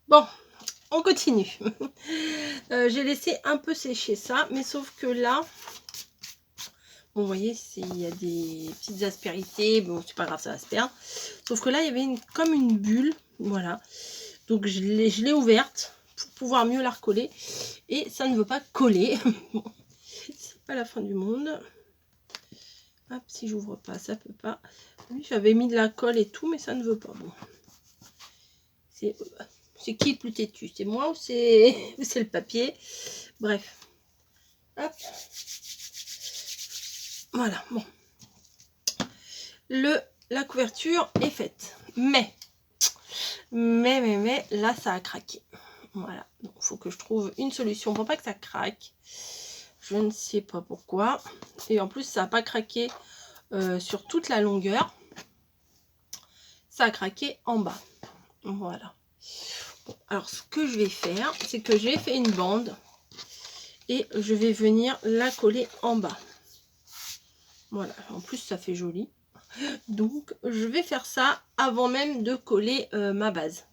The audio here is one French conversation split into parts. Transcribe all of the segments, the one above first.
Bon, on continue. J'ai laissé un peu sécher ça, mais sauf que là, bon, vous voyez, il y a des petites aspérités. Bon, c'est pas grave, ça va se perdre. Sauf que là, il y avait comme une bulle. Voilà. Donc, je l'ai ouverte pour pouvoir mieux la recoller. Et ça ne veut pas coller. Bon, c'est pas la fin du monde. Hop, si j'ouvre pas, ça peut pas. Oui, j'avais mis de la colle et tout, mais ça ne veut pas. Bon. C'est qui le plus têtu? C'est moi ou c'est le papier? Bref. Hop. Voilà, bon. La couverture est faite. Mais, là, ça a craqué. Voilà. Donc, il faut que je trouve une solution pour pas que ça craque. Je ne sais pas pourquoi. Et en plus, ça n'a pas craqué sur toute la longueur. Ça a craqué en bas. Voilà. Bon, alors, ce que je vais faire, c'est que j'ai fait une bande. Et je vais venir la coller en bas. Voilà. En plus, ça fait joli. Donc, je vais faire ça avant même de coller ma base.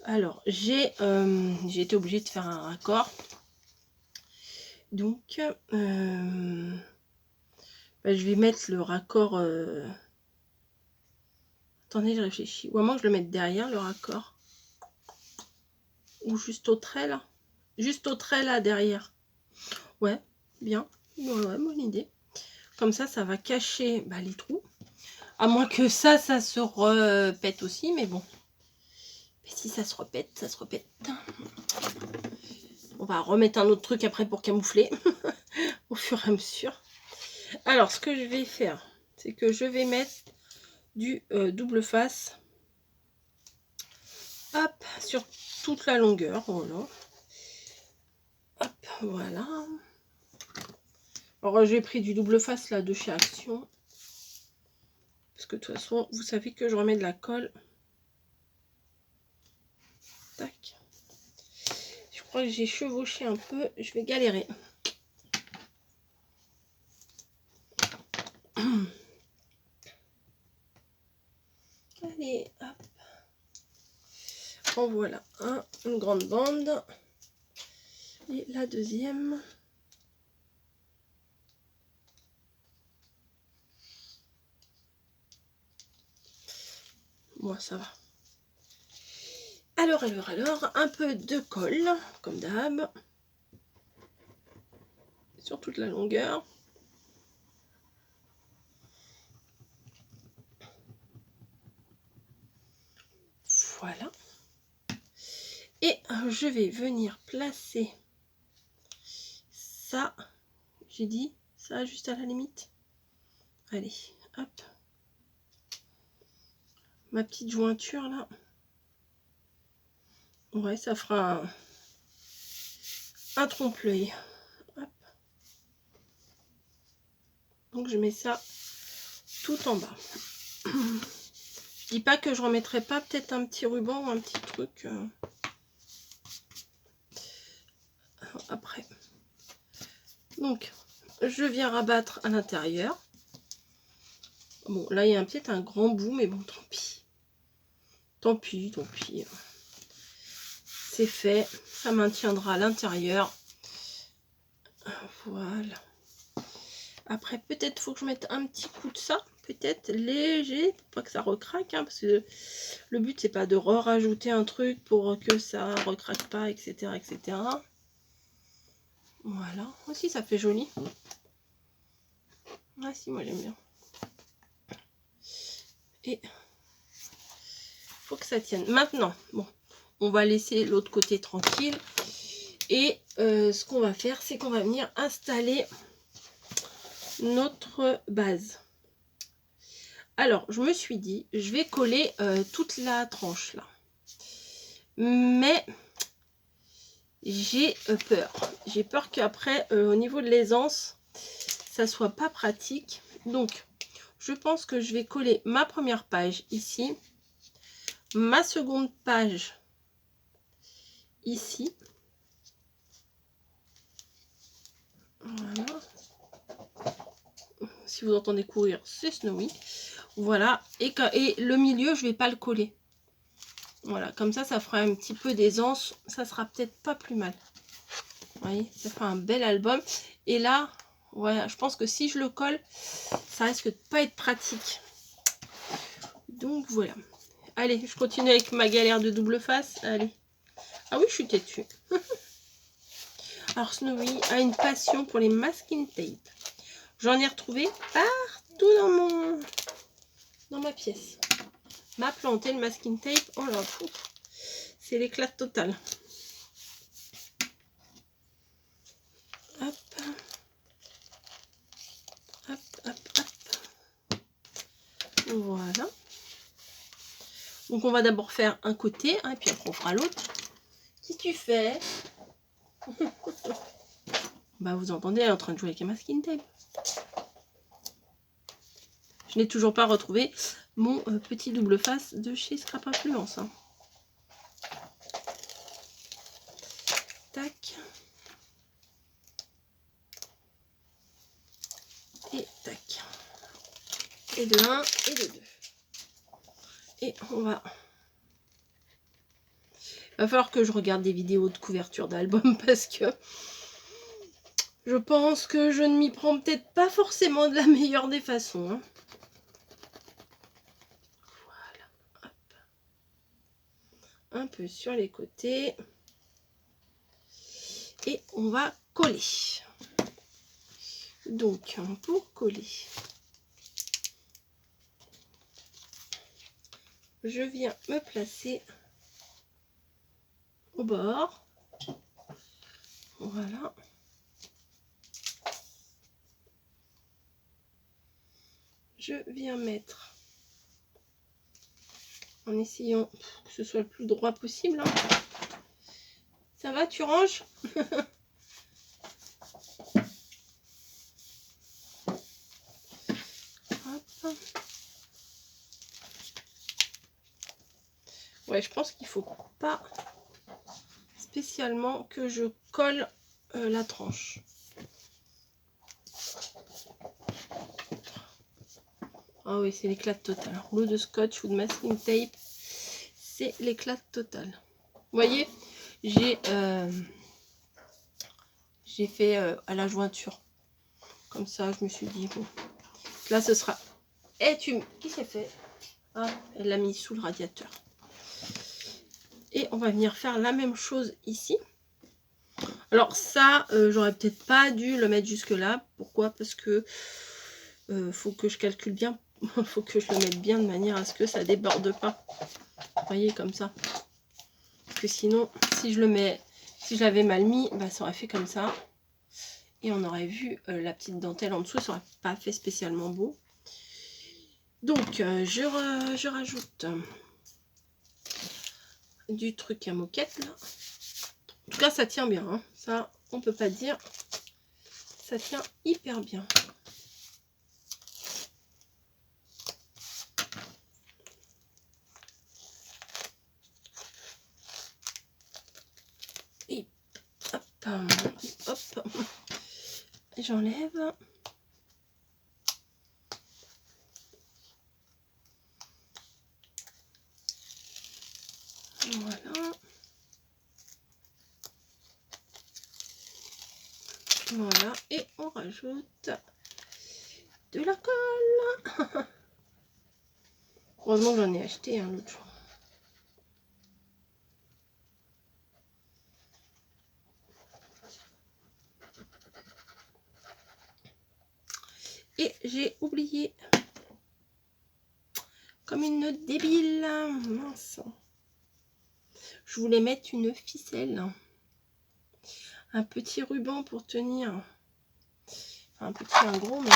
Alors, j'ai été obligée de faire un raccord. Donc, je vais mettre le raccord... Attendez, je réfléchis. Ou à moins que je le mette derrière, le raccord. Ou juste au trait, là. Juste au trait, là, derrière. Ouais, bien. Ouais, bonne idée. Comme ça, ça va cacher les trous. À moins que ça se repète aussi, mais bon. Mais si ça se repète, ça se repète. On va remettre un autre truc après pour camoufler. Au fur et à mesure. Alors, ce que je vais faire, c'est que je vais mettre du double face. Hop, sur toute la longueur. Voilà. Hop, voilà. Alors, j'ai pris du double face là de chez Action. Parce que de toute façon, vous savez que je remets de la colle. Tac. Je crois que j'ai chevauché un peu. Je vais galérer. Allez, hop. En voilà une grande bande. Et la deuxième. Bon, ça va. Alors, un peu de colle, comme d'hab. Sur toute la longueur. Voilà. Et je vais venir placer ça. J'ai dit ça juste à la limite. Allez, hop. Ma petite jointure là. Ouais, ça fera un trompe-l'œil. Donc je mets ça tout en bas. Je dis pas que je remettrai pas peut-être un petit ruban ou un petit truc après. Donc je viens rabattre à l'intérieur. Bon, là il y a peut-être un grand bout, mais bon, tant pis. Tant pis, tant pis. C'est fait, ça maintiendra à l'intérieur. Voilà. Après, peut-être faut que je mette un petit coup de ça, peut-être léger, pour pas que ça recraque, hein, parce que le but c'est pas de rajouter un truc pour que ça recraque pas, etc., etc. Voilà. Aussi, ça fait joli. Ah si, moi j'aime bien. Et faut que ça tienne. Maintenant, bon, on va laisser l'autre côté tranquille. Et ce qu'on va faire, c'est qu'on va venir installer notre base. Alors, je me suis dit, je vais coller toute la tranche là. Mais j'ai peur. J'ai peur qu'après, au niveau de l'aisance, ça soit pas pratique. Donc, je pense que je vais coller ma première page ici. Ma seconde page ici. Voilà. Si vous entendez courir, c'est Snowy. Voilà. Et le milieu, je vais pas le coller. Voilà, comme ça fera un petit peu d'aisance. Ça sera peut-être pas plus mal. Vous voyez, ça fait un bel album. Et là, voilà, je pense que si je le colle, ça risque de pas être pratique. Donc voilà. Allez, je continue avec ma galère de double face. Allez. Ah oui, je suis têtue. Alors Snowy a une passion pour les masking tape. J'en ai retrouvé partout dans ma pièce. M'a planté le masking tape. Oh là, c'est l'éclat total. Hop. Hop, hop, hop. Voilà. Donc on va d'abord faire un côté, hein, et puis après on fera l'autre. Qu'est-ce que tu fais? Bah vous entendez, elle est en train de jouer avec un masking tape. Je n'ai toujours pas retrouvé mon petit double face de chez Scrap Influence. Hein. Tac. Et tac. Et de 1 et de 2. Et on va... Il va falloir que je regarde des vidéos de couverture d'album parce que je pense que je ne m'y prends peut-être pas forcément de la meilleure des façons. Hein. Voilà. Hop. Un peu sur les côtés. Et on va coller. Donc, pour coller, je viens me placer au bord. Voilà. Je viens mettre, en essayant que ce soit le plus droit possible. Hein. Ça va, tu ranges? Hop. Ouais, je pense qu'il faut pas spécialement que je colle la tranche. Ah oui, c'est l'éclat total. Rouleau de scotch ou de masking tape, c'est l'éclat total. Vous voyez, j'ai fait à la jointure. Comme ça, je me suis dit, bon, là, ce sera... Et tu... Qui s'est fait? Ah, elle l'a mis sous le radiateur. Et on va venir faire la même chose ici. Alors ça, j'aurais peut-être pas dû le mettre jusque là. Pourquoi? Parce que faut que je calcule bien. Faut que je le mette bien de manière à ce que ça déborde pas. Vous voyez, comme ça. Parce que sinon, si je le mets, si je l'avais mal mis, bah, ça aurait fait comme ça. Et on aurait vu la petite dentelle en dessous. Ça aurait pas fait spécialement beau. Donc, je rajoute du truc à moquette là. En tout cas, ça tient bien. Hein. Ça, on peut pas dire. Ça tient hyper bien. Et hop, hop. J'enlève. Voilà. Voilà. Et on rajoute de la colle. Heureusement que j'en ai acheté un l'autre jour. Et j'ai oublié, comme une débile, mince, je voulais mettre une ficelle, un petit ruban pour tenir, un petit, un gros, mais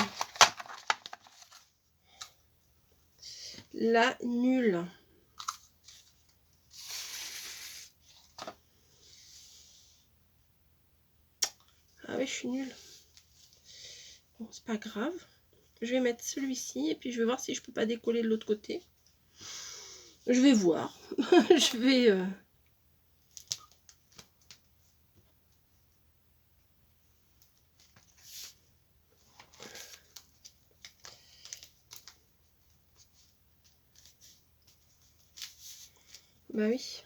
la nulle. Ah oui, je suis nulle. Bon, c'est pas grave. Je vais mettre celui-ci et puis je vais voir si je peux pas décoller de l'autre côté. Je vais voir. Je vais... Bah oui.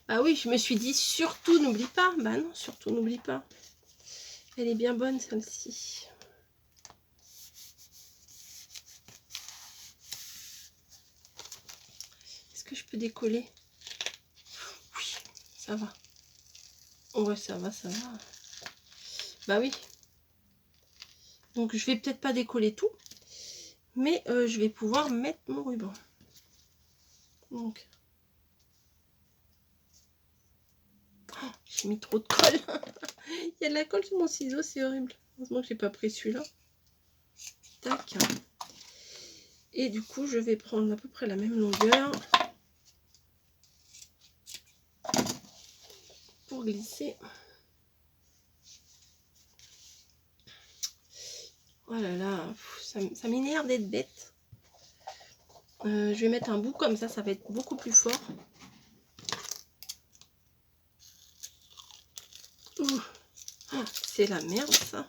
Bah oui, je me suis dit, surtout n'oublie pas. Bah non, surtout n'oublie pas. Elle est bien bonne, celle-ci. Est-ce que je peux décoller? Oui, ça va. Ouais, ça va, ça va. Bah oui. Donc, je vais peut-être pas décoller tout. Mais je vais pouvoir mettre mon ruban. Donc. Oh, j'ai mis trop de colle. Il y a de la colle sur mon ciseau, c'est horrible. Heureusement que j'ai pas pris celui-là. Tac. Et du coup, je vais prendre à peu près la même longueur pour glisser. Oh là là, ça m'énerve d'être bête. Je vais mettre un bout comme ça va être beaucoup plus fort. Oh, c'est la merde ça.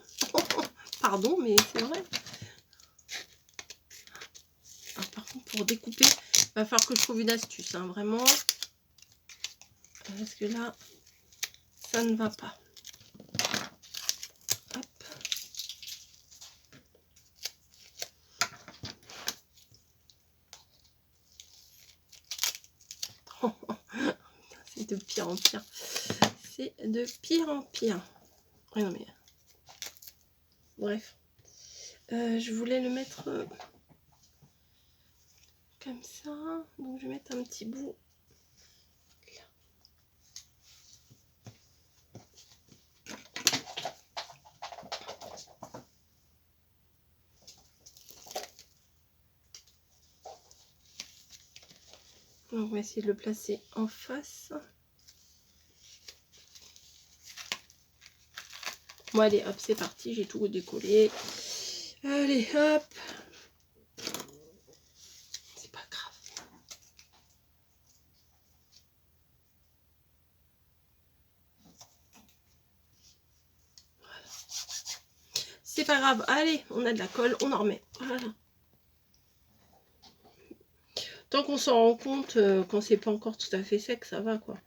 Pardon, mais c'est vrai. Ah, par contre, pour découper, il va falloir que je trouve une astuce, hein, vraiment. Parce que là, ça ne va pas. Hop. C'est de pire en pire. C'est de pire en pire. Ouais, non mais... Bref. Je voulais le mettre comme ça. Donc je vais mettre un petit bout. Donc on va essayer de le placer en face. Bon allez, hop, c'est parti, j'ai tout décollé. Allez, hop. C'est pas grave. Voilà. C'est pas grave, allez, on a de la colle, on en remet. Voilà. Tant qu'on s'en rend compte quand c'est pas encore tout à fait sec, ça va quoi.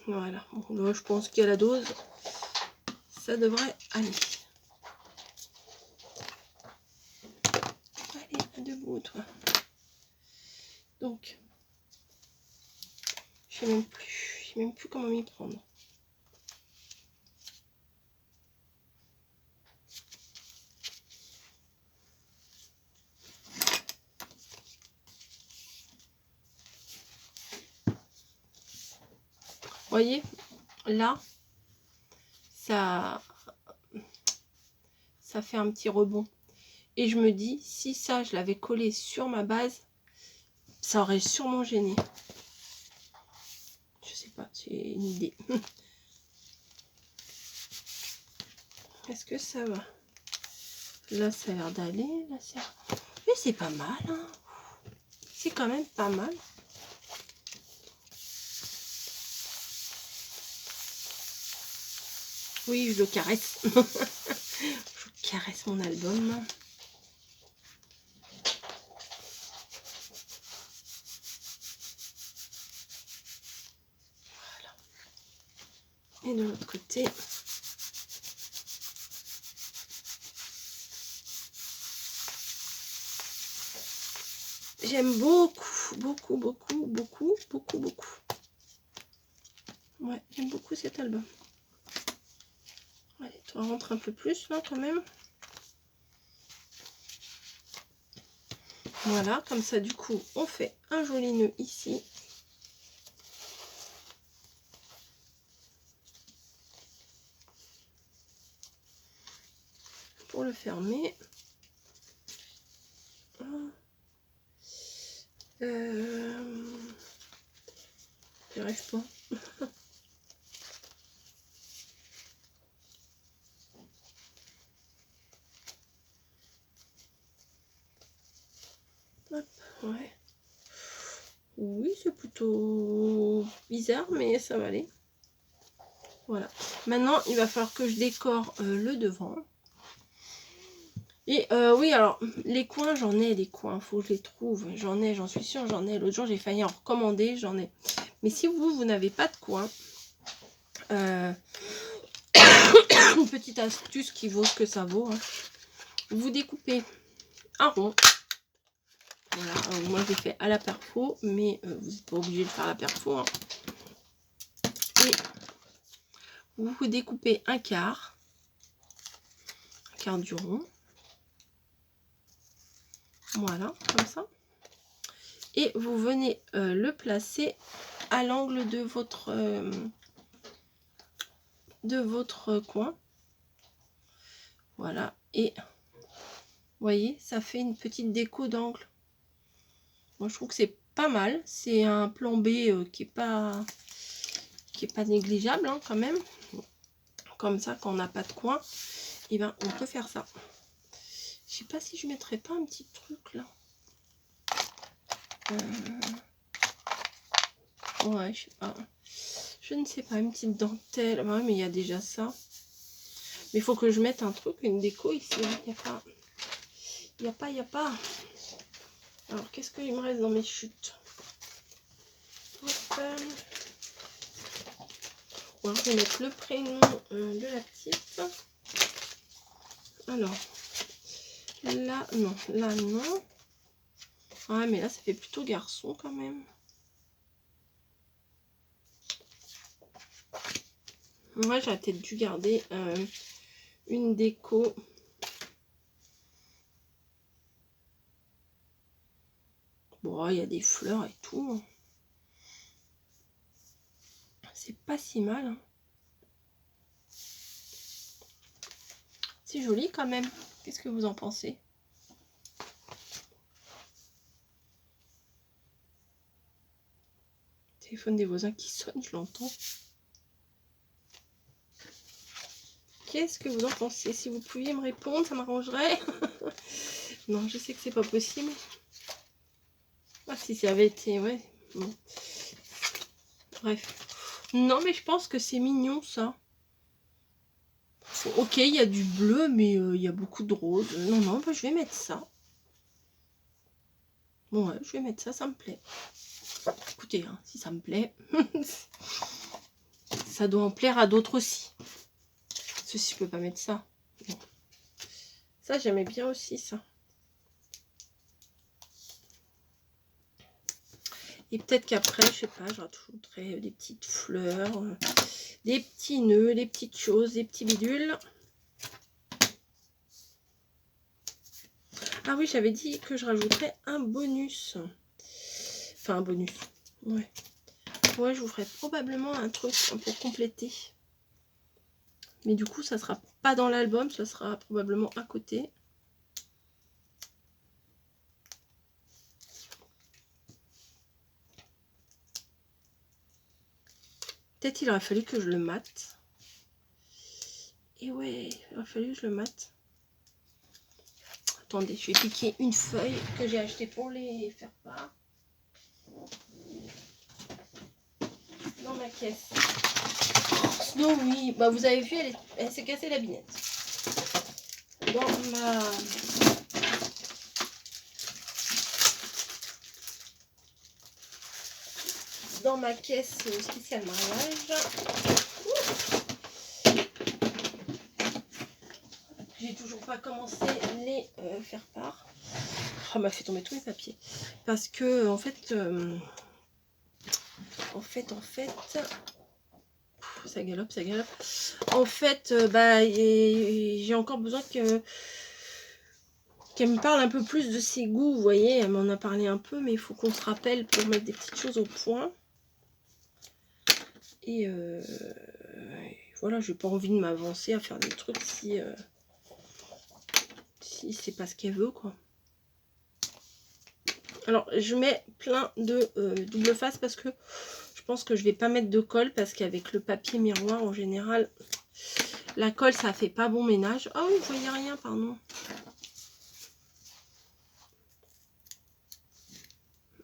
Voilà, bon, là, je pense qu'il y a la dose. Ça devrait aller. Allez, debout toi. Donc, je sais même plus comment m'y prendre. Vous voyez, là, ça fait un petit rebond. Et je me dis, si ça, je l'avais collé sur ma base, ça aurait sûrement gêné. Je sais pas, c'est une idée. Est-ce que ça va? Là, ça a l'air d'aller. Là, ça... Mais c'est pas mal, hein. C'est quand même pas mal. Oui, je le caresse. Je caresse mon album. Voilà. Et de l'autre côté. J'aime beaucoup, beaucoup, beaucoup, beaucoup, beaucoup, beaucoup. Ouais, j'aime beaucoup cet album. Allez, toi rentre un peu plus là quand même. Voilà, comme ça du coup on fait un joli nœud ici. Pour le fermer. J'y arrive pas. Hop, ouais. Oui, c'est plutôt bizarre, mais ça va aller. Voilà. Maintenant, il va falloir que je décore le devant. Et oui, alors, les coins, j'en ai des coins, faut que je les trouve. J'en suis sûre, j'en ai. L'autre jour, j'ai failli en recommander, j'en ai. Mais si vous n'avez pas de coin, une petite astuce qui vaut ce que ça vaut. Hein. Vous découpez un rond. Voilà, moi je l'ai fait à la perfo, mais vous n'êtes pas obligé de faire à la perfo. Hein. Et vous découpez un quart du rond. Voilà, comme ça. Et vous venez le placer à l'angle de votre coin. Voilà, et vous voyez, ça fait une petite déco d'angle. Moi, je trouve que c'est pas mal. C'est un plan B qui est pas négligeable hein, quand même. Comme ça, quand on n'a pas de coin, et ben on peut faire ça. Je sais pas si je mettrais pas un petit truc là. Ouais, je sais pas. Je ne sais pas, une petite dentelle. Ouais, mais il y a déjà ça. Mais il faut que je mette un truc, une déco ici. Il n'y a pas. Alors, qu'est-ce qu'il me reste dans mes chutes? Hop. Bon, je vais mettre le prénom de la petite. Alors, là, non. Là, non. Ah, mais là, ça fait plutôt garçon quand même. Moi, j'aurais peut-être dû garder une déco. Bon, il y a des fleurs et tout. C'est pas si mal. Hein. C'est joli quand même. Qu'est-ce que vous en pensez? Téléphone des voisins qui sonne, je l'entends. Qu'est-ce que vous en pensez? Si vous pouviez me répondre, ça m'arrangerait. Non, je sais que c'est pas possible. Ah, si ça avait été, ouais. Bon. Bref. Non, mais je pense que c'est mignon, ça. Ok, il y a du bleu, mais il y a beaucoup de rose. Non, bah, je vais mettre ça. Bon, ouais, je vais mettre ça, ça me plaît. Écoutez, hein, si ça me plaît, ça doit en plaire à d'autres aussi. Ceci, je peux pas mettre ça. Bon. Ça, j'aimais bien aussi, ça. Et peut-être qu'après, je sais pas, je rajouterai des petites fleurs, des petits nœuds, des petites choses, des petits bidules. Ah oui, j'avais dit que je rajouterais un bonus. Enfin, un bonus. Ouais. Ouais, je vous ferai probablement un truc pour compléter. Mais du coup, ça sera pas dans l'album, ça sera probablement à côté. Peut-être il aurait fallu que je le mate. Et ouais, il aurait fallu que je le mate. Attendez, je vais piquer une feuille que j'ai achetée pour les faire part. Dans ma caisse. Snow, oui. Bah, vous avez vu, elle s'est cassée la binette. Dans ma caisse spéciale mariage. J'ai toujours pas commencé les faire part. Oh, m'a fait tomber tous les papiers. Parce que, en fait, ça galope. En fait, bah, j'ai encore besoin qu'elle me parle un peu plus de ses goûts. Vous voyez, elle m'en a parlé un peu, mais il faut qu'on se rappelle pour mettre des petites choses au point. Et voilà, j'ai pas envie de m'avancer à faire des trucs si c'est pas ce qu'elle veut, quoi. Alors, je mets plein de double face parce que je pense que je vais pas mettre de colle parce qu'avec le papier miroir, en général, la colle, ça fait pas bon ménage. Oh oui, vous voyez rien, pardon.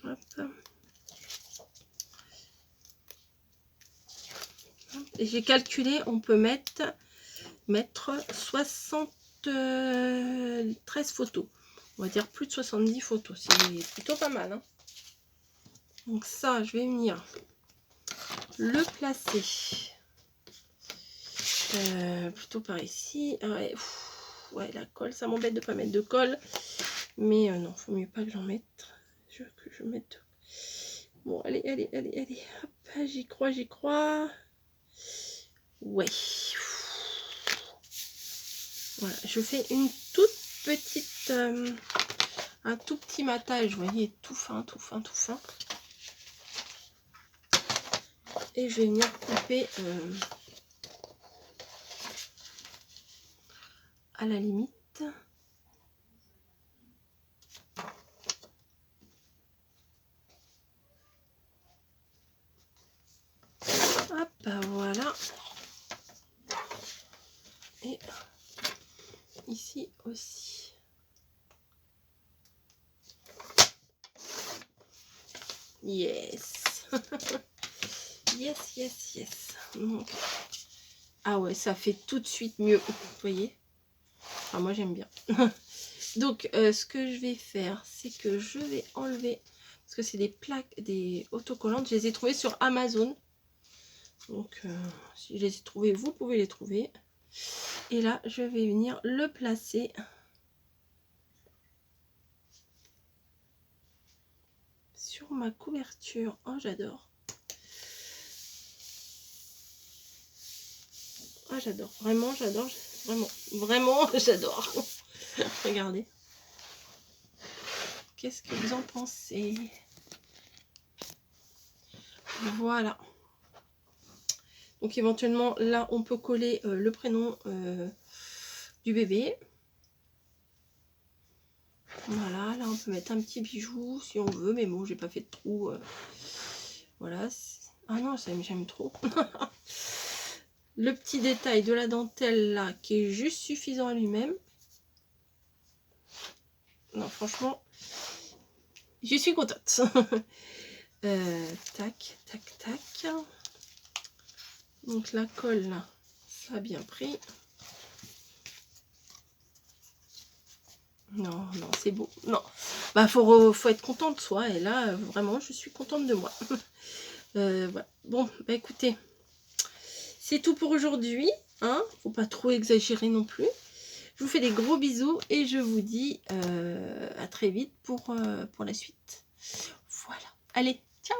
Hop. Et j'ai calculé, on peut mettre 60 13 photos. On va dire plus de 70 photos. C'est plutôt pas mal. Hein. Donc ça, je vais venir le placer. Plutôt par ici. Ouais, ouais, la colle, ça m'embête de pas mettre de colle. Mais non, faut mieux pas que j'en mette. Que je mette. Bon, allez, allez, allez, allez. Hop, j'y crois, j'y crois. Ouais. Voilà, je fais une toute petite, un tout petit matage, vous voyez, tout fin, tout fin, tout fin. Et je vais venir couper à la limite. Hop, voilà. Et ici aussi. Yes. Yes, yes, yes. Donc, ah ouais, ça fait tout de suite mieux. Vous voyez? Enfin, moi, j'aime bien. Donc, ce que je vais faire, c'est que je vais enlever... Parce que c'est des plaques, des autocollantes. Je les ai trouvées sur Amazon. Donc, si je les ai trouvées, vous pouvez les trouver. Et là, je vais venir le placer... sur ma couverture. Oh, j'adore. Ah, j'adore. Vraiment, j'adore. Vraiment, vraiment, j'adore. Regardez. Qu'est-ce que vous en pensez? Voilà. Donc, éventuellement, là, on peut coller le prénom du bébé. Voilà. Là, on peut mettre un petit bijou si on veut. Mais bon, j'ai pas fait de trou. Voilà. Ah non, ça j'aime trop. Le petit détail de la dentelle là qui est juste suffisant à lui-même. Non, franchement, je suis contente. Tac, tac, tac. Donc la colle là, ça a bien pris. Non, non, c'est beau. Non, bah faut être content de soi. Et là, vraiment, je suis contente de moi. Voilà. Bon, bah écoutez, c'est tout pour aujourd'hui. Hein, faut pas trop exagérer non plus. Je vous fais des gros bisous et je vous dis à très vite pour la suite. Voilà. Allez, ciao!